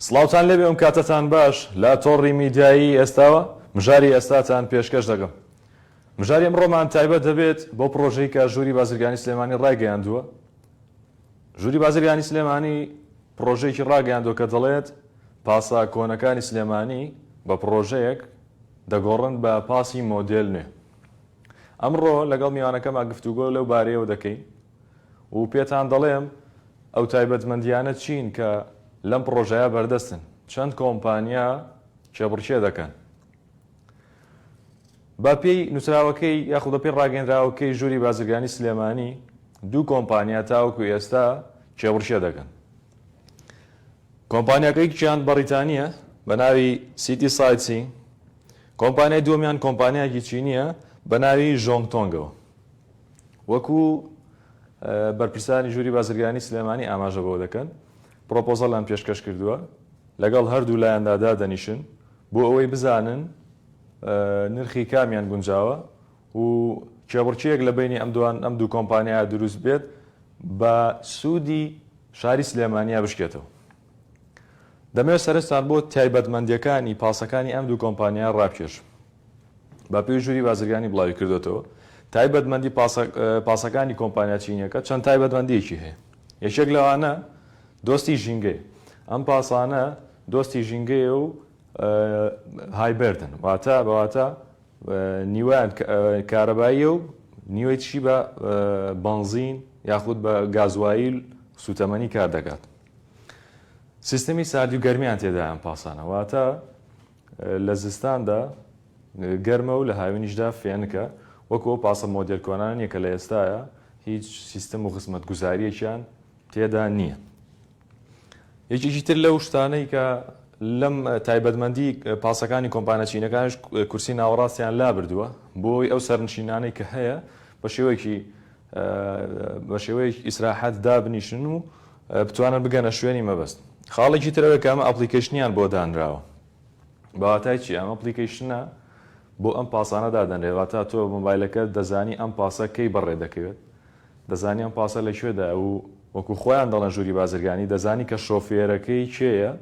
سڵاوتان لێبێ ئەم کاتتان باش لە تۆڕی میدیایی ئێستاوە مژاری ئێستاتان پێشکەش دەکەم. مژاری ئەمڕۆمان تایبەت دەبێت بۆ پرۆژەی کە ژووری بازرگانی سلێمانی ڕاگەیاندووە. ژووری بازرگانی سلێمانی پرۆژەیەکی ڕاگەیاندووە کە دەڵێت پاسا کۆنەکانی سلێمانی بە پرۆژەیەک دەگۆڕن بە پاسی مۆدێل نوێ. ئەمڕۆ لەگەڵ میوانەکەما گفتوگۆ لەو بارەیەوە دەکەین و پێتان دەڵێم ئەو تایبەتمەندیانە چین کە لەم پرۆژەیە بەردەستن، چەند کۆمپانیا چێبڕکێ دەکەن. بە پێی نووسراوەکەی یاخود بە پێی ڕاگەیەندراوەکەی ژووری بازرگانی سلێمانی دوو کۆمپانیا تاوەکو ئێستا چێبڕکێ دەکەن. کۆمپانیاکەیەکیان بەریتانیە بە ناوی سیتی سایتسی، کۆمپانیای دووەمیان کۆمپانیایەکی چینیە بە ناوی ژۆنگتۆنگەوە. وەکو بەرپرسانی ژووری بازرگانی سلێمانی ئاماژە بەوە دەکەن، پرۆپۆزەڵیان پێشکەش کردووە لەگەڵ هەردوو لایەندا دادەنیشن بۆ ئەوەی بزانن نرخی کامیان گونجاوە و کێبڕکێک لە بینی ئەم دوو کۆمپانیا دروست بێت بە سوودی شاری سلێمانیا بشکێتەوە. دەمەوێت سەرنجتان بۆ تایبەتمەندیەکانی پاسەکانی ئەم دوو کۆمپانیا ڕابکێش. بە پێی ژووری بازرگانی بڵاوی کردوێتەوە تایبەتمەندی پاسەکانی کۆمپانیا چینیەکە چەند تایبەتمەندیەکی هەیە. یەکێک لەوانە دۆستی ژینگەی. ئەم پاسانە دۆستی ژینگەیە و هایبردن، واتە نیوەیان کارەباییە و نیوەی چی بە بەنزین یاخود بە گازوایل سوتەمەنی کار دەکات. سیستەمی ساردی و گەرمیان تێدا ئەم پاسانە، واتە لە زستاندا گەرمە و لە هاوینیشدا فێنکە، وەکو ئەو پاسە مۆدێل کۆنانیە کە لە ئێستاە هیچ سیستەم و خزمەت گوزاریەکیان تێدا نییە. یەکێکی تر لەو شتانەی کە لەم تایبەتمەندی پاسەکانی کۆمپانیا چینەکانش کورسی ناوەڕاستیان لا بردووە بۆی ئەو سەرنشینانەی کە هەیە بە شێوەیەکی ئیسراحەت دابنیشن و بتوانن بگەنە شوێنی مەبەست. خاڵێکی ترەوە کە ئەمە ئەپلیکیشنیان بۆ دانراوە. بەواتای چی؟ ئەم ئەپلیکیشنە بۆ ئەم پاسانە دادەنرێت، واتە تۆ مۆبایلەکە دەزانی ئەم پاسە کەی بەڕێ دەکەوێت، دەزانی ئەم پاسە لەکوێدا و وەکو خۆیان دەڵێن ژووری بازرگانی دەزانی کە شۆفێرەکەی کێیە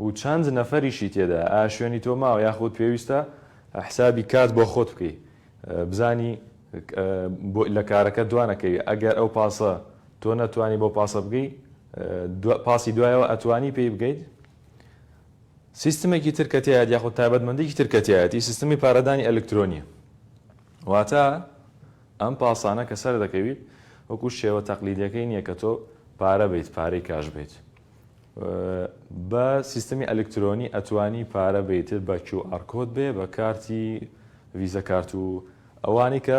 و چەند نەفەریشی تێدا، ئایا شوێنی تۆ ماوە یاخود پێویستە حسابی کات بۆ خۆت بکەی، بزانی لە کارەکە دوانەکەی. ئەگەر ئەو پاسە تۆ نەتوانی بۆ پاسە بگەی پاسی دوایەوە ئەتوانی پێی بگەیت. سیستمێکی تر کە تایەت یاخود تایبەتمەندێکی تر کە تایەتی سیستمی پارەدانی ئەلکترۆنیە، واتە ئەم پاسانە کە سەر دەکەویت وەکو شێوە تەقلیدیەکەی نییە کە تۆ پارە بیت پارەی کاش بیت. بە سیستمی ئەلکترۆنی ئەتوانی پارە بیتت بە QR کۆد بێ، بە کارتی ڤیزە کارت و ئەوانی کە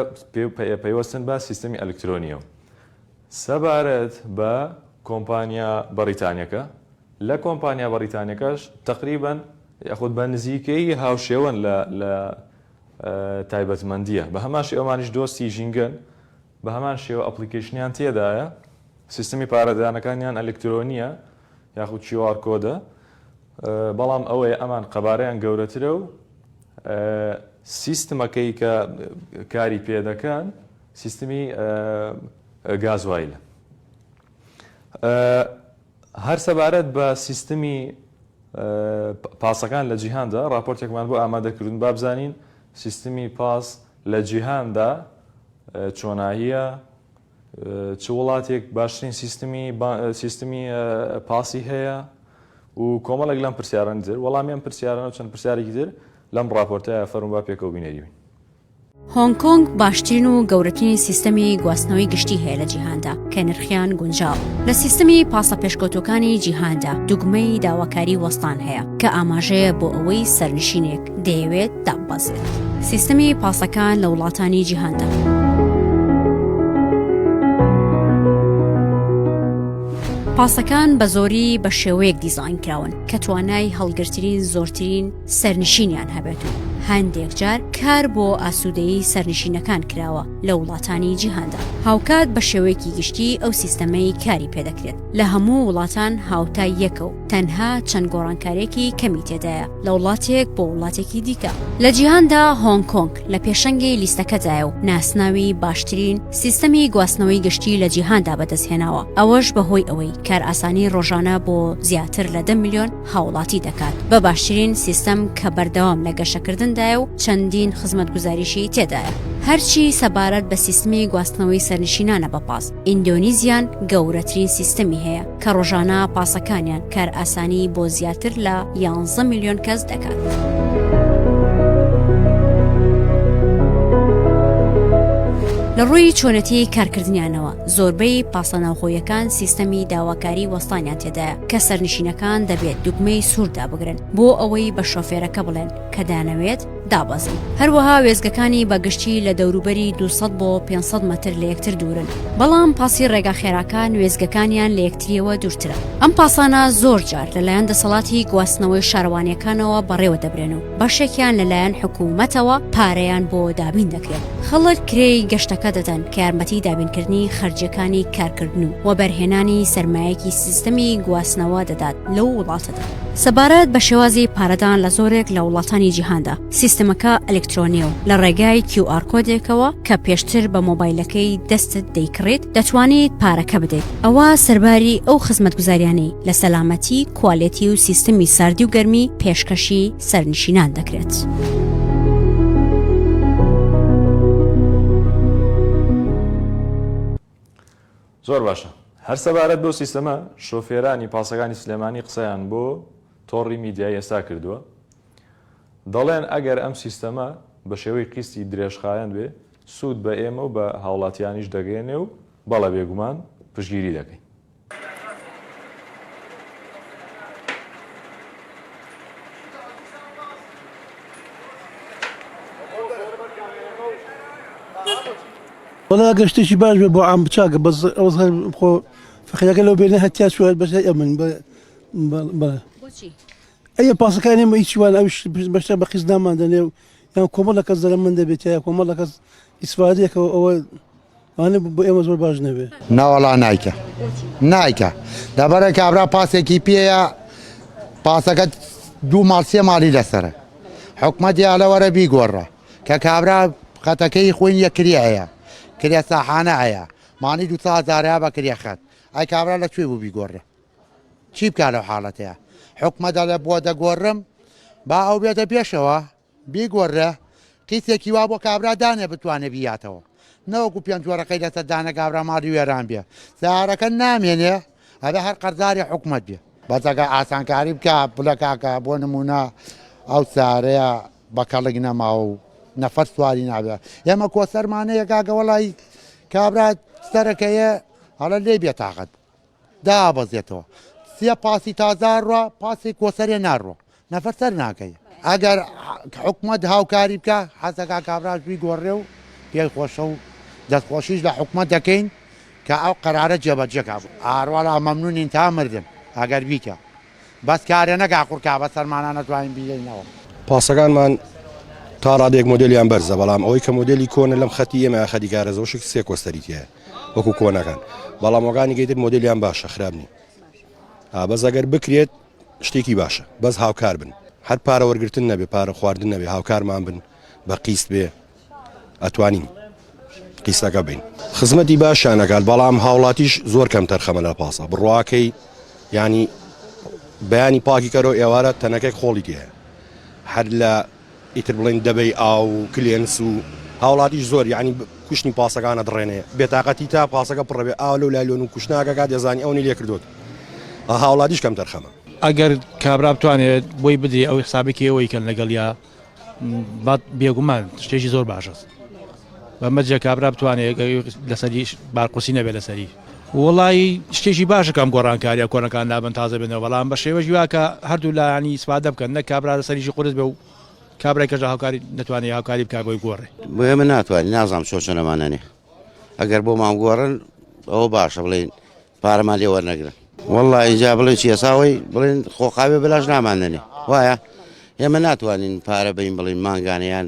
پەیوەستن بە سیستمی ئەلکترۆنیەوە. سەبارەت بە کۆمپانیا بەریتانیەکە، لە کۆمپانیا بەریتانیەکەش تقریباً یاخود بە نزیکەی هاوشێوەن لە تایبەتمەندیە. بە هەمان شێوە ئەمانیش دۆستی ژینگەن، بە هەمان شێوە ئەپلیکیشنیان تێدایە، سیستمی پارەدانەکانیان ئەلکترۆنیە یاخود QR کۆدە، بەڵام ئەوەیە ئەمان قەبارەیان گەورەترە و سیستمەکەی کە کاری پێدەکەن سیستمی گازوایلە. هەر سەبارەت بە سیستمی پاسەکان لە جیهاندا راپۆرتێکمان بۆ ئامادەکردن با بزانین سیستمی پاس لە جیهاندا چۆناییە، چ وڵاتێک باشترین سیستمی پاسی هەیە و کۆمەڵێک لەم پرسیاران تر. وەڵامی ئەم پرسیارانە و چەند پرسیارێکی تر لەم راپۆرتەیە فەرموو با پێکەوە بینێریبین. هۆنگ کۆنگ باشترین و گەورەترین سیستەمی گواستنەوەی گشتی هەیە لە جیهاندا کە نرخیان گونجاو. لە سیستەمی پاسە پێشکەوتوەکانی جیهاندا دوگمەی داواکاری وەستان هەیە کە ئاماژەیە بۆ ئەوەی سەرنشینێک دەیەوێت داببەزێت. سیستەمی پاسەکان لە وڵاتانی جیهاندا پاسەکان بە زۆری بە شێوەیەک دیزاین کراون کە توانای هەڵگرتنی زۆرترین سەرنشینیان هەبێت و هەندێک جار کار بۆ ئاسوودەیی سەرنشینەکان کراوە لە وڵاتانی جیهاندا. هاوکات بە شێوەیەکی گشتی ئەو سیستەمەی کاری پێدەکرێت. لە هەموو وڵاتان هاوتای یەکە و تەنها چەند گۆڕانکارێکی کەمی تێدایە لە وڵاتێک بۆ وڵاتێکی دیکە. لە جیهاندا هۆنگ کۆنگ لە پێشەنگی لیستەکەدایە و ناسناوی باشترین سیستەمی گواستنەوەی گشتی لە جیهاندا بەدەستهێناوە. ئەوەش بەهۆی ئەوەی کار ئاسانی ڕۆژانە بۆ زیاتر لە 10 میلیۆن هاوڵاتی دەکات بە باشترین سیستەم کە بەردەوام لە گەشەکردندایە و چەندین خزمەتگوزاریشی تێدایە. هەرچی سەبارەت بە سیستمی گواستنەوەی سەرنشینانە بەپاس، ئیندۆنیزیان گەورەترین سیستەمی هەیە کە ڕۆژانە پاسەکانیان کار ئاسانی بۆ زیاتر لە 11 میلیۆن کەس دەکات. لە ڕووی چۆنەتی کارکردنیانەوە زۆربەی پاسەناوخۆیەکان سیستەمی داواکاری وەستانیان تێدایە کە سەرنشینەکان دەبێت دوگمەی سووردا بگرن بۆ ئەوەی بە شۆفێرەکە بڵێن کە دانەوێت دابەزن. هەروەها وێزگەکانی بەگشتی لە دەوروبەری 200 بۆ 500 مەتر لە یەکتر دوورن، بەڵام پاسی ڕێگاخێراکان وێزگەکانیان لە یەکتریەوە دوورترە. ئەم پاسانە زۆر جار لەلایەن دەسەڵاتی گواستنەوەی شارەوانیەکانەوە بەڕێوە دەبرێن و بەشێکیان لەلایەن حکوومەتەوە پارەیان بۆ دابین دەکرێت. خەڵک کرێی گەشتەکە دەدەن کە یارمەتی دابینکردنی خەرجەکانی کارکردن و وەبەرهێنانی سەرمایەکی سیستەمی گواستنەوە دەدات لەو وڵاتەدا. سەبارەت بە شێوازی پارەدان لە زۆرێک لە وڵاتانی جیهاندا سیستەمەکە ئەلکترۆنیە و لە ڕێگای QR کۆدێکەوە کە پێشتر بە مۆبایلەکەی دەستت دەیکڕێت دەتوانیت پارەکە بدەیت. ئەوە سەرباری ئەو خزمەتگوزاریانەی لە سەلامەتی، کواڵێتی و سیستەمی ساردی و گەرمی پێشکەشی سەرنشینان دەکرێت. زۆر باشە. هەر سەبارەت بۆ سیستەمە شۆفێرانی پاسەکانی سلێمانی قسەیان بۆ تۆڕی میدیای ئێستا کردووە. دەڵێن ئەگەر ئەم سیستەمە بە شێوەی قیستی درێژخایەن بێ سوود بە ئێمە و بە هاوڵاتیانیش دەگەێنێ و بەڵە بێگومان پشتگیری دەکەین. وڵا گەشتێکی باش بێ بۆ ئام بچاکە بەس ئەوز خۆ فەخیەکە لەو بێنە هەتیا شوێت بەش ئەمن ئەیە پاسەکانی ئێمە هیچ وان ئەوش بەشتە بە قیس ناماندەنێ و یان کۆمەڵ لە کەس دەرە من دەبێت یا کۆمەڵ لە کەس ئیسفادەیەکەوە ئەوە وانە بۆ ئێمە زۆر باش نەبێ. ناوەڵا نایکە دەبەرە کابرا پاسێکی پێەیە پاسەکە 2 ماڵ 3 ماڵی لەسەرە حکومەت یا لەوەرە بیگۆڕە کە کابرا خەتەکەی خۆی یەکریایە کرێ ساحانە هەیە مانی 200,000 بە کرێ خەت ئەی کابرا لەکوێ بوو بیگۆڕێ چی بکە لەو حاڵەتەیە حکومەتە لە بۆ دەگۆڕم با ئەو بێتە پێشەوە بیگۆڕێ قیسێکی وا بۆ کابرا دانێ بتوانێ بیاتەوە نەوەکو پێنج وەرەقەی لەسەر دانە کابرا ماڵی وێران بێ سارەکە نامێنێ هەبێ هەر قەرزاری حکومەت بێ بەسەکە ئاسانکاری بکە بڵە کاکە بۆ نمونە ئەو سارەیە بە کەڵک نەما و نەفەر سواری نابێت ئێمە کۆسەرمانەیە کاکە وەڵی کابرا سەرەکەیە هەڵە لێ بێ تاقەت دابەزێتەوە 3 پاسی تازە ڕوە پاسی کۆسەرێ ناڕوە نەفەر سەر ناکەی ئەگەر حکومەت هاوکاری بکە حەزەکە کابراژوی گۆڕێ و پێی خۆشە و دەستخۆشیش لە حکومەت دەکەین کە ئەو قەرارە جێبەجێکا بوو ئاڕواڵا مەمنونین تا مردن ئەگەر بیکە بەس کارێ نەگا قورکا بە سەرمانە نەتوانین بیلینەوە پاسەکانمان تا ڕادێک مۆدلیان بەرزە بەڵام ئەوەی کە مۆدلی کۆنە لەم خەتی ئێمە خەتی کارەزەوەشک 3 کۆستەریتیە وەکو کۆنەکان بەڵام وەگانی گەیتر مۆدلیان باشە خراپنی بەس ئەگەر بکرێت شتێکی باشە بەس هاوکار بن هەر پارە وەرگرتن نەبێ پارە خواردن نەبێ هاوکارمان بن بە قیست بێ ئەتوانین قیسەکە بین خزمەتی باشیانەکات بەڵام هاوڵاتیش زۆر کەم تەرخەمە لە پاسە بڕواکەی ینی بەیانی پاکی کەرەوە ئێوارە تەنەکەی خۆڵی تێ هەر لە ئیتر بڵین دەبەی ئاو کلێنس و هاوڵاتیش زۆر یعنی کوشتنی پاسەکانە دڕێنێ بێتاقەتی تا پاسەکە پڕەبێ ئاو لەو لایلۆن و کوشتناکەکات دەزانی ئەوەی لێ کردوت هاوڵاتیش کەم تەرخەمە ئەگەر کابرا بتوانێت بۆی بدێ ئەو حسابێکی ئەوەی کەن لەگەڵ یا بێگومان شتێکی زۆر باش است بەمەجە کابرا بتوانێت لەسەری بارقوسی نەبێت لەسەری وڵی شتێکی باشەکەم گۆڕانکاریە کۆنەکان نابن تازە بنەوە بەڵام بە شێوەژی واکە هەردوو لایانی ئیسفادە بکەن نە کابرا لەسەریشی قورس بێ و کابرای کەژە هاوکاری نتوانێت هاوکاری بکە بۆی گۆڕێ بۆ ئێمە ناتوانین نازانم چۆچەنەمانەنێ ئەگەر بۆ مام گۆڕن ئەوە باشە بڵێن پارەمان لێ وەرنەگرن والله اینجا بڵێن چی ئێساوەی بڵێن خۆقاوێ بەلاش نامانەنێ وایە ئێمە ناتوانین پارە بین بڵین ماگانیان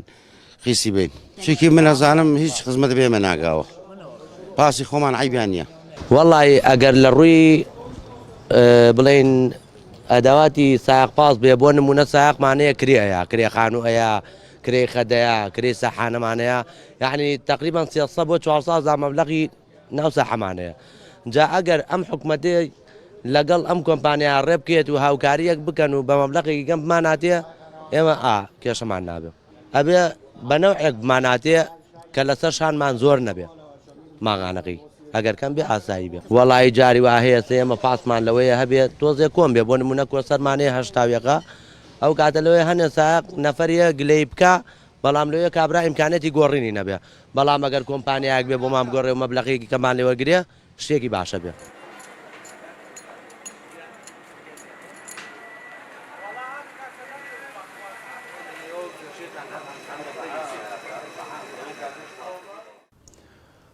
قیسی بین چونکی من ئەزانم هیچ خزمەت بێمە ناگاوە پاسی خۆمان عیبیان نییە. وەڵی ئەگەر لە ڕووی بڵێن ئەداواتی سایق پاس بێ بۆ نمونە سایقمانەیە کرێەیە کرێخانوو ئەیە کرێ خەدەیە کرێ سەحانەمانەیە یعنی تقریبان 300 بۆ 400 مەبلەغی ناو سەحەمانەیە جا ئەگەر ئەم حکومەتێ لەگەڵ ئەم کۆمپانیا ڕێ بکێت و هاوکاریەک بکەن و بە مەبلەغێکی گەم بماناتێ ئێمە کێشەمان نابێ ئەبێ بەنەوعێک بماناتێ کە لەسەر شانمان زۆر نەبێ ماغانەکەی ئەگەر کەم بێ ئاسایی بێ وەڵی جاری وا هەیە ئێمە پاسمان لەوەیە هەبێت تۆزێ کۆم بێ بۆ نمونە کۆسەرمانەیە هەشتاویەکە ئەو کاتە لەوەی هەنێ سایق نەفەریە گلەی بکە بەڵام لەوەیە کابرا ئیمکانێتی گۆڕینی نەبێ بەڵام ئەگەر کۆمپانیایەک بێ بۆ مام گۆڕێ و مەبلەغێکی کەمان لێوەرگرێ شتێکی باشە بێ.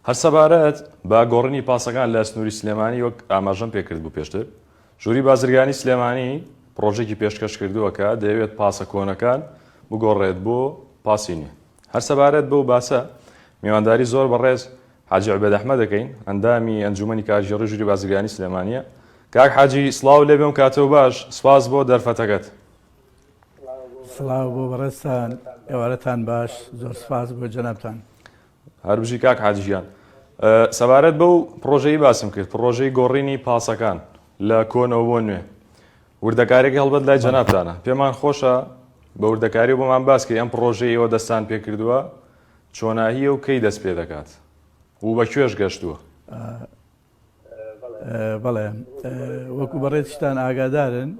هەر سەبارەت بە گۆڕنی پاسەکان لە سنووری سلێمانی وەک ئاماژەم پێکرد بوو پێشتر ژووری بازرگانی سلێمانی پرۆژێکی پێشکەش کردووەکە دەیەوێت پاسە کۆنەکان بگۆڕێت بۆ پاسی نوێ. هەر سەبارەت بەو باسە میوانداری زۆر بەڕێز حاجی عوبێد ئەحمەد دەکەین ئەندامی ئەنجومەنی کاریگەڕی ژووری بازرگانی سلێمانیە. کاک حاجی سڵاو لێ بێم کاتەوە باش سپاس بۆ دەرفەتەکەت. سڵاو بۆ بەڕێستان ئێوارەتان باش زۆر سپاس بۆ جەنابتان. هەر بژی کاک حاجییان سەبارەت بەو پرۆژەی باسم کرد پرۆژەی گۆڕینی پاسەکان لە کۆنەوە بۆ نوێ وردەکارێکی هەڵبەت لای جەنابتانە پێمان خۆشە بە وردەکاری بۆمان باس کرد ئەم پرۆژەی ئەوە دەستان پێ کردووە چۆناهیە و کەی دەست پێ دەکات و بە کوێش گەشتووە. بەڵێ وەکو بەڕێزتان ئاگادارن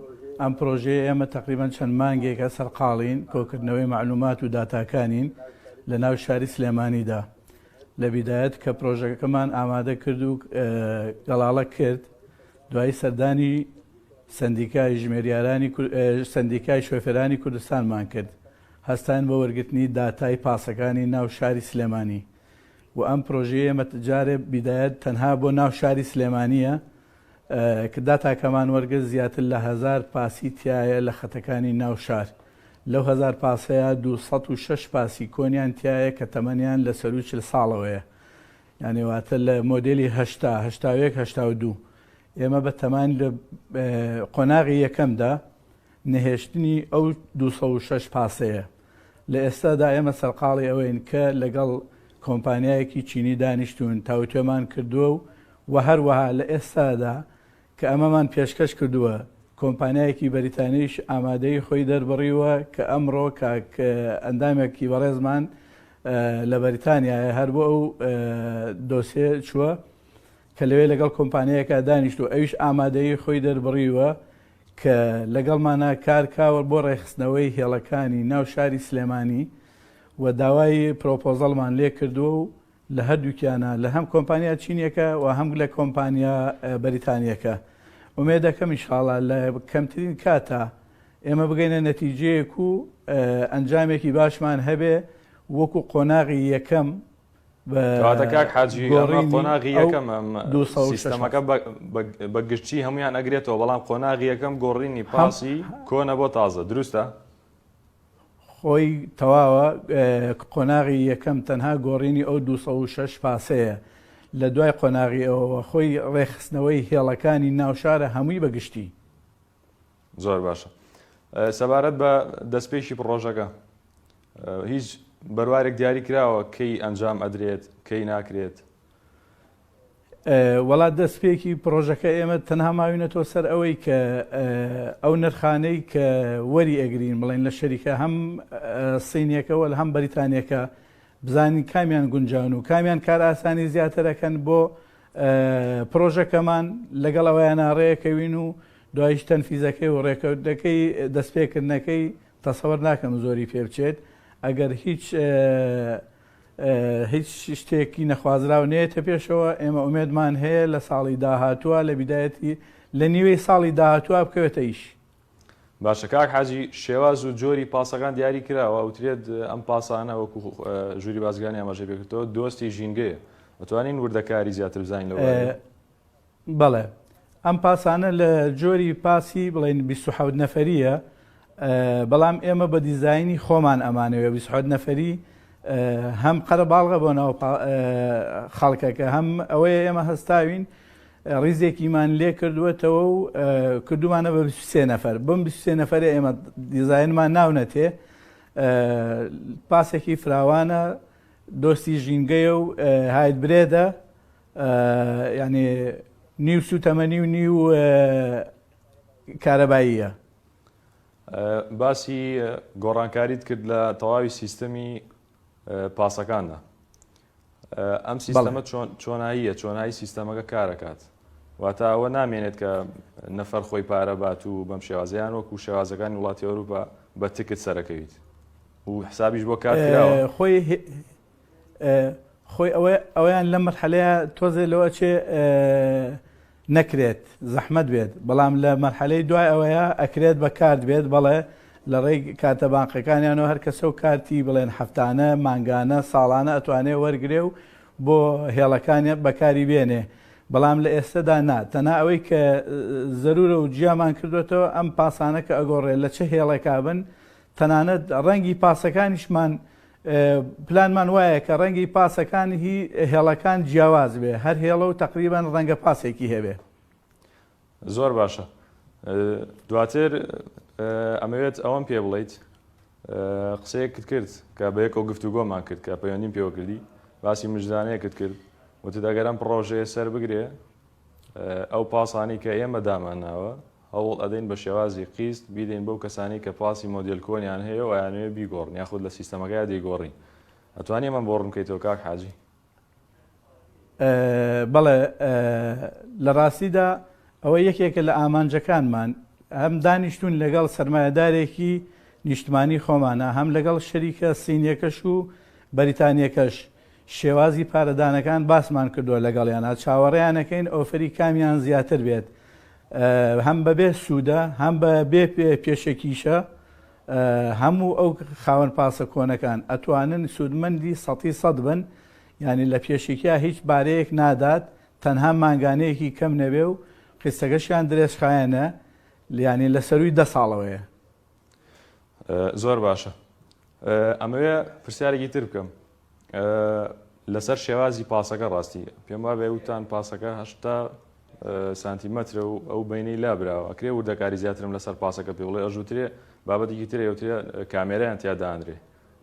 ئەم پرۆژەیە ئێمە تقریبان چەند مانگێکە سەرقاڵین کۆکردنەوەی معلومات و داتاکانین لە ناو شاری سلێمانیدا لە بیدایەت کە پرۆژەکەمان ئامادە کرد و گەڵاڵە کرد دوای سەردانی سندیکای ژمێریارانی سندیکای شۆفێرانی کوردستانمان کرد هەستان بە وەرگرتنی داتای پاسەکانی ناو شاری سلێمانی و ئەم پرۆژەیە مەتجارێ بیدایەت تەنها بۆ ناو شاری سلێمانیە کە داتاکەمان وەرگرت زیاتر لە 1000 پاسی تایە لە خەتەکانی ناو شار لەو 1000 پاسەیە 206 پاسی کۆنیان تایە کە تەمەنیان لە سەر و 40 ساڵەوەیە یعنی واتە لە مۆدلی 1970 ئێمە بە تەمان لە قۆناغی یەکەمدا نەهێشتنی ئەو 206 پاسەیە لە ئێستادا ئێمە سەرقاڵی ئەوەین کە لەگەڵ کۆمپانیایەکی چینی دانیشتون تاوتێمان کردووە و هەروەها لە ئێستادا کە ئەمەمان پێشکەش کردووە کۆمپانیایەکی بەریتانیش ئامادەی خۆی دەربڕیوە کە ئەمڕۆ ئەندامێکی بەڕێزمان لە بەریتانیایە هەر بۆ ئەو دۆسێ چووە کە لەوێ لەگەڵ کۆمپانیایەکە دانیشت و ئەویش ئامادەی خۆی دەربڕیوە کە لەگەڵمانە کارکاوە بۆ ڕێخستنەوەی هێڵەکانی ناو شاری سلێمانی و داوای پرۆپۆزەڵمان لێ کردووە و لە هەردووکیانە لە هەم کۆمپانیا چینیەکە و هەم لە کۆمپانیا بەریتانیەکە ومێ دەکەم ئینشاڵڵا لە کەمترین کاتە ئێمە بگەینە نەتیجەیەک و ئەنجامێکی باشمان هەبێ وەکو قۆناغی یەکەم کاک حاجی قۆناغی یەکەم سیستەمەکە بەگشتی هەمویان ئەگرێتەوە بەڵام قۆناغی یەکەم گۆڕینی پاسی کۆنە بۆ تازە دروستە خۆی تەواوە قۆناغی یەکەم تەنها گۆڕینی ئەو 206 پاسەیە لە دوای قۆناغی ئەوە خۆی ڕێخستنەوەی هێڵەکانی ناوشارە هەمووی بەگشتی. زۆر باشە. سەبارەت بە دەستپێکی پرۆژەکە هیچ بەروارێک دیاری کراوە کەی ئەنجام ئەدرێت کەی ناکرێت؟ وڵات دەستپێکی پرۆژەکە ئێمە تەنها ماوینەتەوە سەر ئەوەی کە ئەو نرخانەی کە وەری ئەگرین بڵێن لە شەریکە هەم سینیەکەوە لە هەم بەریتانیەکە بزانین کامیان گونجاون و کامیان کار ئاسانی زیاترەکەن بۆ پرۆژەکەمان لەگەڵ ئەوەیان ڕێەکەوین و دوایش تەنفیزەکەی و ڕێکەوتەکەی دەستپێکردنەکەی تەسەوەر ناکەم زۆری پێ بچێت ئەگەر هیچ شتێکی نەخوازراو نێتە پێشەوە ئێمە ئومێدمان هەیە لە ساڵی داهاتووە لە بیدایەتی لە نیوەی ساڵی داهاتووە بکەوێتە ئیش. باشە کاک حاجی شێواز و جۆری پاسەکان دیاری کراوە وترێت ئەم پاسانە وەکو ژووری بازرگانی ئاماژە پێکردەوە دۆستی ژینگەیە دەتوانین وردەکاری زیاتر بزانین لەوە؟ بەڵێ ئەم پاسانە لە جۆری پاسی بڵێن 27 نەفەریە بەڵام ئێمە بە دیزایانی خۆمان ئەمانەوە 20 نەفەری هەم قەرە باڵغە بۆ ناو خەڵکەکە هەم ئەوەیە ئێمە هەستاوین ڕیزێکیمان لێ کردووەتەوە و کردومانە بە 23 نەفەر بم 23 نەفەرە ئێمە دیزاینمان ناونەتێ پاسێکی فراوانە دۆستی ژینگەیە و هایت برێدە ینی نیو سوتەمەنی و نیو کارەباییە. باسی گۆڕانکاریت کرد لە تەواوی سیستەمی پاسەکاندا. ئەم سیستەمە چۆنایی سیستەمەکە کارەکات واتە ئەوە نامێنێت کە نەفەر خۆی پارە بات و بەم شێوازیان وەکو شێوازەکانی وڵاتی ئەوروپا بە تکت سەرەکەویت و حسابیش بۆ کارکراوە خۆی ئەویان لە مەرحەلەیە تۆزێ لەوە چێ نەکرێت زەحمەت بێت بەڵام لە مەرحەلەی دوای ئەوەیە ئەکرێت بە کارت بێت بەڵێ لە ڕێی کاتە بانقەکانیانەوە هەر کەسە و کارتی بڵێن هەفتانە مانگانە ساڵانە ئەتوانێ وەرگێ و بۆ هێڵەکانی بەکاری بێنێ بەڵام لە ئێستادا نا تەنا ئەوەی کە زەرورە و جیامان کردوێتەوە ئەم پاسانە کە ئەگۆڕێ لە چه هێڵێکا بن تەنانەت ڕەنگی پاسەکانیشمان پلانمان وایە کە ڕەنگی پاسەکانی هی هێڵەکان جیاواز بێ هەر هێڵە و تقریبان ڕەنگە پاسێکی هەبێ. زۆر باشە. دواتر ئەمەوێت ئەوەم پێ بڵیت قسەیەکت کرد کە بە یەکەوە گفتوگۆمان کرد کە پەیوەندیم پێوە کردی باسی مژدانەیەکت کرد وتت ئەگەرم پڕۆژەیە سەر بگرێ ئەو پاسانی کە ئێمە دامانناوە هەوڵ ئەدەین بە شێوازی قیست بیدەین بەو کەسانی کە پاسی مۆدیل کۆنیان هەیە و یانوێ بیگۆڕن یاخود لە سیستەمەکەی دەیگۆڕین. ئەتوانێ من بۆ ڕوون بکەیتەوە کاک حاجی؟ بەڵێ لە ڕاستیدا ئەوە یەکێکە لە ئامانجەکانمان هەم دانیشتون لەگەڵ سەرمایەدارێکی نیشتمانی خۆمانە هەم لەگەڵ شەریکە سینیەکەش و بەریتانیەکەش شێوازی پارەدانەکان باسمان کردووە لەگەڵیانە چاوەڕێیانەکەین ئۆفری کامیان زیاتر بێت هەم بەبێ سوودە هەم بە بێ پێشەکیشە هەموو ئەو خاوەن پاسە کۆنەکان ئەتوانن سوودمەندی 100% بن ینی لە پێشێکیە هیچ بارەیەک نادات تەنها مانگانەیەکی کەم نەبێ و قستەکەشیان درێژخایەنە ینی لە سەروی 10 ساڵەوەیە. زۆر باشە. ئەمەوێ پرسیارێکی تر بکەم لەسەر شێوازی پاسەکە ڕاستی پێم وا بێ وتان پاسەکە 80 سانتیمەترە و ئەو بینەی لابراوە ئەکرێ وردەکاری زیاترم لەسەر پاسەکە پێ بڵێ ئەژوترێ بابەتێکی ترێ وترێ کامێرەیان تیادانرێ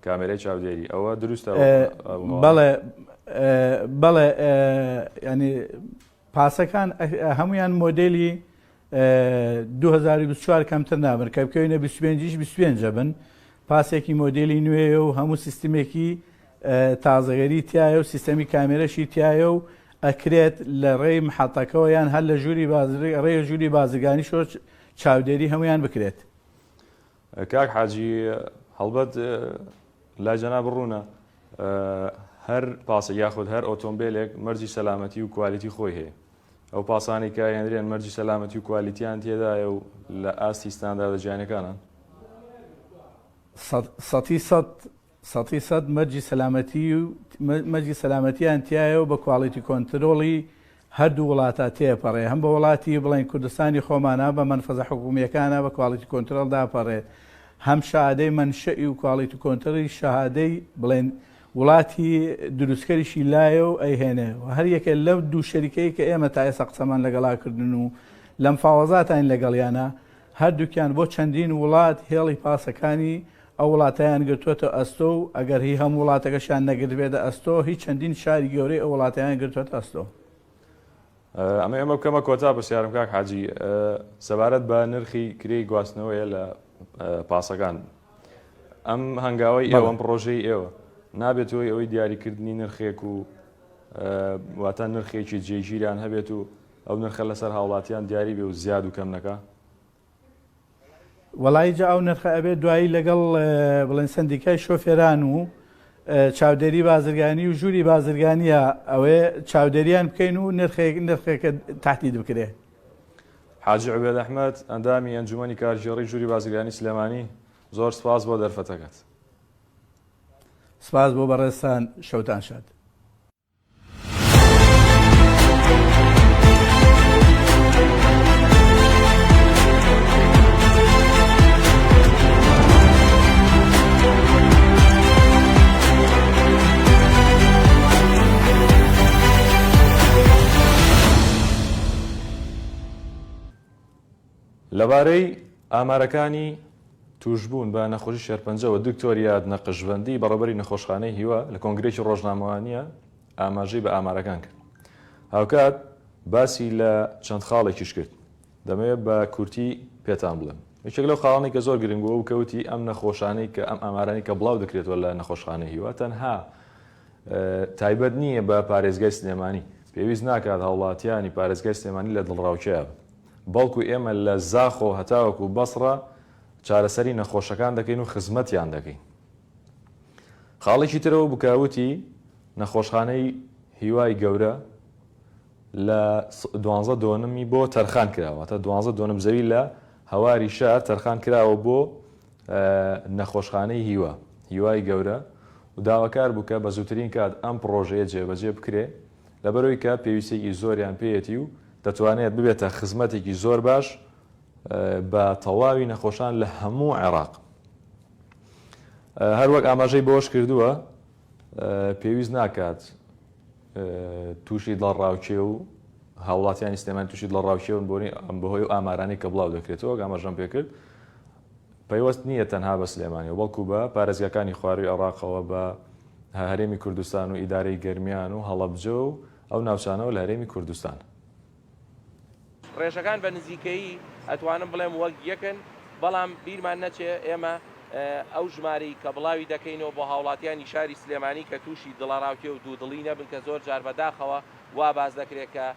کامێرەی چاودێری ئەوە دروستە؟ بەڵێ ینی پاسەکان هەمویان مۆدلی 2024 کەمتر نابن کە بکەوینە 25 بن پاسێکی مۆدلی نوێیە و هەموو سیستمێکی تازەگەری تایە و سیستەمی کامێرەشی تایە و ئەکرێت لە ڕێی محەتەکەەوە یان هەر لە ژووری ڕێ ژووری بازرگانی شۆ چاودێری هەمویان بکرێت. کاک حاجی هەڵبەت لای جەناب بڕوونە هەر پاسە یاخود هەر ئۆتۆمبیلێک مەرجی سەلامەتی و کوالیتی خۆی هەیە ئەو پاسانی کە هێنرێن مەرجی سەلامەتی و کوالیتیان تێدایە و لە ئاستی ستانداردەجیانەکانن 100% مەرجی سەلامەتیان تایە و بە کواڵیتی کۆنترۆڵی هەردوو وڵاتە تێپەڕێ هەم بە وڵاتی بڵین کوردستانی خۆمانە بە منفەزە حکوومیەکانە بە کواڵیتی کۆنترۆڵ داپەڕێت هەم شادەی منشەئی و کواڵیتی کۆنترۆلی شەهادەی بڵێن وڵاتی دروستکەریشی لایە و ئەیهێنێ و هەر یەکە لەو دوو شەریکەی کە ئێمە تا ئێستا قسەمان لەگەڵاکردن و لەم فاوەزاتان لەگەڵیانە هەردووکیان بۆ چەندین وڵات هێڵی پاسەکانی ئەو وڵاتیان گرتووەتە ئەستۆ و ئەگەر هی هەم وڵاتەکەشان نەگربێتە ئەستۆ هیچ چەندین شاری گەورەی ئەو وڵاتیان گرتووەتە ئەستۆ. ئەمە بکەمە کۆتا پرسیارم کاک حاجی سەبارەت بە نرخی کرێی گواستنەوەیە لە پاسەکان ئەم هەنگاوی ئێوەم پرۆژەی ئێوە نابێتەوەی ئەوەی دیاریکردنی نرخێک و واتە نرخێکی جێگیریان هەبێت و ئەو نرخە لەسەر هاوڵاتیان دیاری بێ و زیاد و کەم نەکە؟ وەڵای جا ئەو نرخە ئەبێت دوایی لەگەڵ بڵێن سندیکای شۆفێران و چاودێری بازرگانی و ژووری بازرگانیە ئەوەیە چاودێریان بکەین و نرخێکە تهدید بکرێ. حاجی عوبێد ئەحمەد ئەندامی ئەنجومەنی کارژێڕی ژووری بازرگانی سلێمانی زۆر سپاس بۆ دەرفەتەکەت. سپاس بۆ بەڕێستان شەوتان شاد. لەبارەی ئامارەکانی توشبوون بە نەخۆشی شێرپەنجەوە دکتۆریات نەقشبندی بەڕێوەبەری نەخۆشخانەی هیوە لە کۆنگرێکی ڕۆژنامەوانیە ئاماژەی بە ئامارەکان کرد. هاوکات باسی لە چەند خاڵێکیش کرد دەمەوێت بە کورتی پێتان بڵێم. یەکێک لەو خاڵانی کە زۆر گرنگ بووە و کەوتی ئەم نەخۆشانەی کە ئەم ئامارانی کە بڵاو دەکرێتەوە لە نەخۆشخانەی هیوە تەنها تایبەت نییە بە پارێزگای سلێمانی، پێویست ناکات هاوڵاتیانی پارێزگای سلێمانی لە دڵڕاوچەیە بەڵکو ئێمە لە زاخۆ هەتاوەکو بەسڕە چارەسەری نەخۆشەکان دەکەین و خزمەتیان دەکەین. خاڵێکی ترەوە بکاوتی نەخۆشخانەی هیوای گەورە لە 12 بۆ تەرخان کراوە تا 12 زەوی لە هەواری شار تەرخان کراوە بۆ نەخۆشخانەی هیوای گەورە و داواکار بووکە بە زووترین کات ئەم پرۆژەیە جێبەجێ بکرێ لەبەرەوەی کە پێویستێکی زۆریان پێیەتی و دەتوانێت ببێتە خزمەتێکی زۆر باش بە تەواوی نەخۆشان لە هەموو عێراق. هەروەک ئاماژەی بۆش کردووە پێویست ناکات تووشی دڵڕاوچێ و هاوڵاتیانی سلێمانی تووشی دڵڕاوچێون بەهۆی و ئامارانی کە بڵاو دەکرێتەوە ئاماژەم پێکرد پەیوەست نییە تەنها بە سلێمانی و بەڵکو بە پارێزگاکانی خواروی عێراقەوە بە هەرێمی کوردستان و ئیدارەی گەرمیان و هەڵەبجە و ئەو ناوچانەوە لە هەرێمی کوردستان. ڕێژەکان بە نزیکەیی ئەتوانم بڵێم وەک یەکن، بەڵام بیرمان نەچێ ئێمە ئەو ژمارەی کە بڵاوی دەکەینەوە بۆ هاوڵاتیانی شاری سلێمانی کە تووشی دڵڕاوچێ و دوودڵی نەبن کە زۆر جار بەداخەوە وا باز دەکرێت کە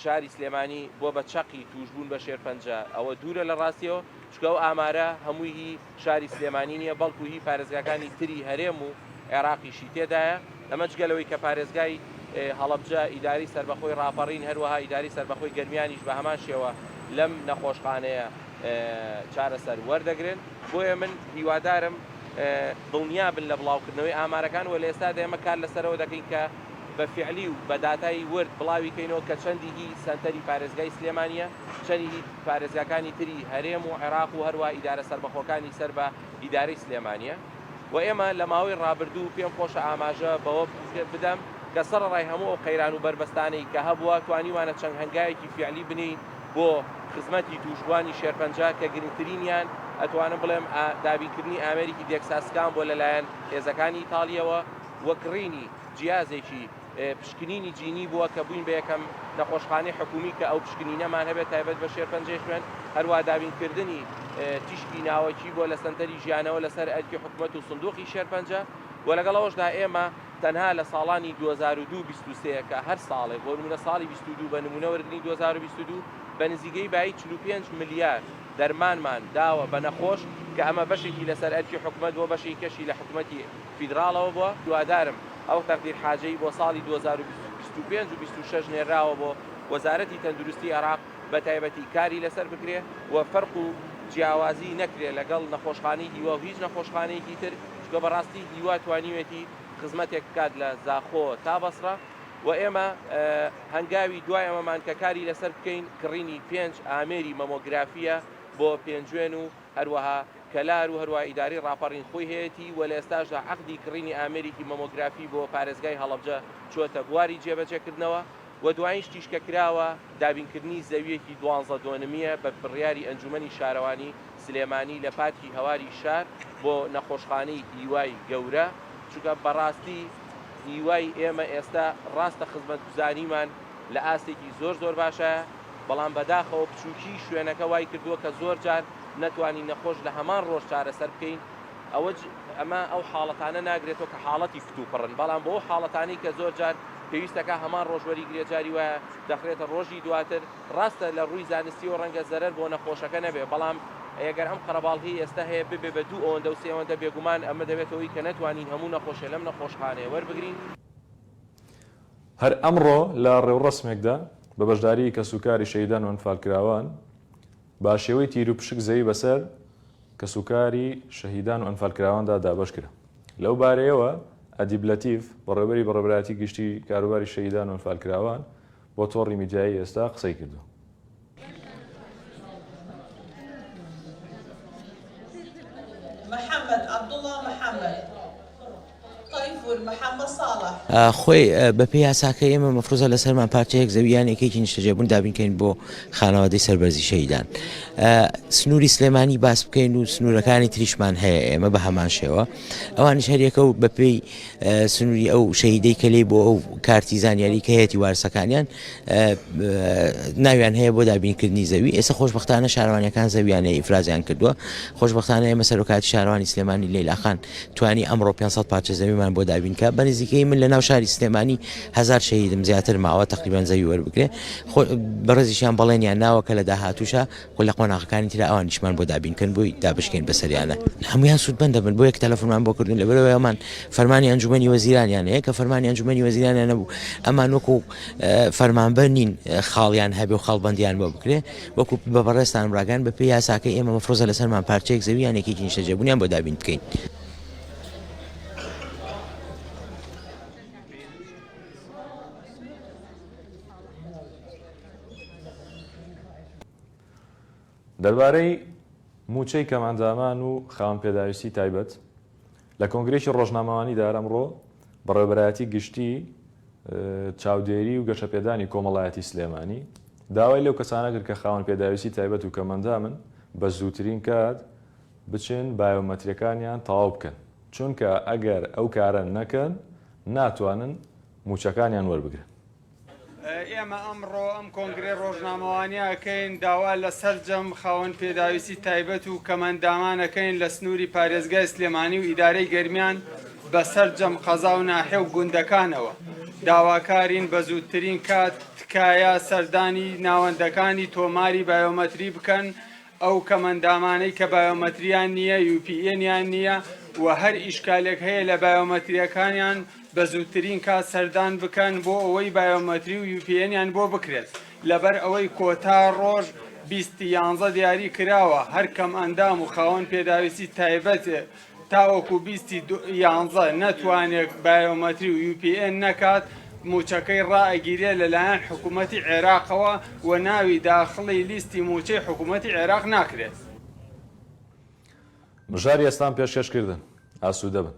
شاری سلێمانی بۆ بە چەقی توشبوون بە شێرپەنجە ئەوە دوورە لە ڕاستیەوە، چکە ئەو ئامارە هەمووی هی شاری سلێمانی نییە بەڵکو هی پارێزگاکانی تری هەرێم و عێراقیشی تێدایە. ئەمە جگەلەوەی کە پارێزگای هەڵەبجە ئیداری سەربەخۆی ڕاپەڕین هەروەها ئیداری سەربەخۆی گەرمیانیش بە هەمان شێوە لەم نەخۆشخانەیە چارەسەر وەردەگرن. بۆیە من هیوادارم دڵنیا بن لە بڵاوکردنەوەی ئامارەکان و لە ئێستا ئێمە کار لەسەرەوە دەکەین کە بە فعلی و بە داتای ورد بڵاوی کەینەوە کە چەندی هی سەنتەری پارێزگای سلێمانیە، چەندی هی پارێزگاکانی تری هەرێم و عێراق و هەروە ئیدارە سەربەخۆکانی سەر بە ئیدارەی سلێمانیە. و ئێمە لە ماوەی ڕابردوو پێم خۆشە ئاماژە بەوە بدەم کە سەرڕای هەموو ئەو قەیران و بربەستانەی کە هەبووە توانیوانە چەند هەنگایەکی فعلی بنین بۆ خزمەتی توشبوانی شێرپەنجە کە گرنگترینیان ئەتوانم بڵێم دابینکردنی ئامێرێکی دێکساسکان بۆ لەلایەن هێزەکانی ئیتاڵیەوە وەکڕینی جیازێکی پشکنینی جینی بووە کە بووین بە یەکەم نەخۆشخانەی حکومی کە ئەو پشکنینەمان هەبێت تایبەت بە شێرپەنجەی خوێن، هەروە دابینکردنی تیشکی ناوەکی بۆ لە سنتەری ژیانەوە لەسەر ئەرکی حکومەت و سندوقی شێرپەنجە. و لەگەڵەوەشدا ئێمە تەنها لە ساڵانی 2022 کە هەر ساڵێک بۆ نمونە ساڵی 22 بە نمونە وەرگرتنی 2022 بە نزیکەی بای 45 ملیار دەرمانمان داوە بە نەخۆش کە ئەمە بەشێکی لەسەر ئەرکی حکومەت بۆ بەشی کەشی لە حکومەتی فیدراڵەوە بووە. دوادارم ئەو تەقدیر حاجەی بۆ ساڵی 2025 و 26 نێراوە بۆ وەزارەتی تەندروستی عێراق بە تایبەتی کاری لەسەر بکرێ و فەرق و جیاوازی نەکرێ لەگەڵ نەخۆشخانەی هیوا و هیچ نەخۆشخانەیەکی تر، چکە بەڕاستی هیوا توانیوێتی خزمەتێک بکات لە زاخۆ تا بەسڕە. و ئێمە هەنگاوی دوای ئەمەمان کە کاری لەسەر بکەین کڕینی 5 ئامێری مەمۆگرافیە بۆ پێنجوێن و هەروەها کەلار و هەروە ئیداری ڕاپەڕین خۆی هەیەی و لە ئێستاشدا عەقدی کڕینی ئامێرێکی مەمۆگرافی بۆ پارێزگای هەڵەبجە چۆتە بواری جێبەجێکردنەوە. و دوایین شتیش کە کراوە دابینکردنی زەویەکی 12 بە بڕیاری ئەنجومەنی شارەوانی سلێمانی لە پارکی هەواری شار بۆ نەخۆشخانەی هیوای گەورە، چونکە بەڕاستی هیوای ئێمە ئێستا ڕاستە خزمەتگوزاریمان لە ئاستێکی زۆر باشە، بەڵام بەداخەوە بچووکی شوێنەکە وای کردووە کە زۆر جار نەتوانین نەخۆش لە هەمان ڕۆژ چارەسەر بکەین. ئەمە ئەو حاڵەتانە ناگرێتەوە کە حاڵەتی فتوپڕن، بەڵام بۆ ئەو حاڵەتانی کە زۆر جار پێویستەکە هەمان ڕۆژوەری گرێجاری وایە دەخرێتە ڕۆژی دواتر. ڕاستە لە ڕووی زانستی و ڕەنگە زەرەر بۆ نەخۆشەکە نەبێ، بەڵام ئەگەر ئەم قەرەباڵغی ئێستا هەیە ببێ بە 2 ئەوەندە و 3 ئەوەندە بێگومان ئەمە دەبێتەوەی کە نەتوانین هەموو نەخۆشە لەم نەخۆشخانەیە وەربگرین. هەر ئەمڕۆ لە ڕێوڕسمێکدا بە بەشداری کەسوکاری شەهیدان و ئەنفالکراوان با شێوەی تیر و پشک زەوی بەسەر کەسوکاری شەهیدان و ئەنفالکراواندا دابەش کرا. لەو بارەیەوە ئەدیب لەتیف بەڕێوەبەری بەڕێبەتی گشتی کاروباری شەهیدان و ئەنفالکراوان بۆ تۆڕی میدیایی ئێستا قسەی کردو. محمد عبدالله محمد طيف خۆی بەپێی یاساکە ئێمە مەفروزە لەسەرمان پارچەیەک زەویانێکێکی نیشتەجێبوون دابینکەین بۆ خانەوادەی سەربەرزی شەهیدان. سنووری سلێمانی باس بکەین و سنوورەکانی تریشمان هەیە ئێمە بە هەمان شێوە ئەوانیش هەریەکە و بەپێی سنووری ئەو شەهیدەی کە لێی بۆ ئەو کارتی زانیاری کە هەیەی وارسەکانیان ناویان هەیە بۆ دابینکردنی زەوی. ئێستا خۆشبەختانە شارەوانیەکان زەویانەیە ئیفرازیان کردووە. خۆشبەختانە ئێمە سەرۆکاتی شارەوانی سلێمانی لەیلاخان توانی ئەمڕۆ 500 پارچە زەویمان بۆ دابینکە. بە نزیکەی من لە ناو شاری سلێمانی 1000 شەهیدم زیاتر ماوە تقریبان زەوی وەربگرێ. بەڕێزیشیان بەڵێنیان ناوە کە لە داهاتووشە لە قۆناغەکانی ترە ئەوانیشمان بۆ دابینکەن بۆی دابشکەین بەسەریانە. هەمویان سوودمەندە بن بۆ یەک تەلەفۆنمان بۆ کردن لەبەرەوەی ئەمان فەرمانی ئەنجومەنی وەزیرانیان هەیە کە فەرمانی ئەنجومەنی وەزیرانیان نەبوو ئەمان وەکو فەرمانبەر نین خاڵیان هەبێ و خاڵبەندیان بۆ بکرێ وەکو بەڕێستان ڕاگەن بەپێی یاساکەی ئێمە مەفرۆزە لەسەرمان پارچەیەک زەویانێکی نیشتەجێبوونیان بۆ دابین بکەین. دەربارەی موچەی کەماندامان و خاوەن پێداویستی تایبەت لە کۆنگرێکی ڕۆژنامەوانیدا ئەمڕۆ بەڕێوەبەرایەتی گشتی چاودێری و گەشەپێدانی کۆمەڵایەتی سلێمانی داوای لەو کەسانە کرد کە خاوەن پێداویستی تایبەت و کەمەندامن بە زووترین کات بچن بایۆمەتریەکانیان تەواو بکەن چونکە ئەگەر ئەو کارە نەکەن ناتوانن موچەکانیان وەربگرن. ئێمە ئەمڕۆ ئەم کۆنگرێ ڕۆژنامەوانیەکەین داوا لە سەرجەم خاوەن پێداویستی تایبەت و کەمەندامانەکەین لە سنووری پارێزگای سلێمانی و ئیدارەی گەرمیان بە سەرجەم قەزا و ناحێ و گوندەکانەوە داواکارین بە زووترین کات تکایە سەردانی ناوەندەکانی تۆماری بایۆمەتری بکەن ئەو کەمەندامانەی کە بایۆمەتریان نییە UPNیان نییە و هەر ئیشکالێک هەیە لە بایۆمەتریەکانیان بە زووترین کات سەردان بکەن بۆ ئەوەی بایۆمەتری و UPNیان بۆ بکرێت لەبەر ئەوەی کۆتا ڕۆژ 2011 دیاری کراوە هەر کەم ئەندام و خاوەن پێداویستی تایبەت تاوەکو 2011 نەتوانێت بایۆمەتری و UPN نەکات موچەکەی ڕائگیرێ لەلایەن حکوومەتی عێراقەوە و ناوی داخڵی لیستی موچەی حکوومەتی عێراق ناکرێت. بژاری ئێستان پێشکەشکردن ئاسوودە بن.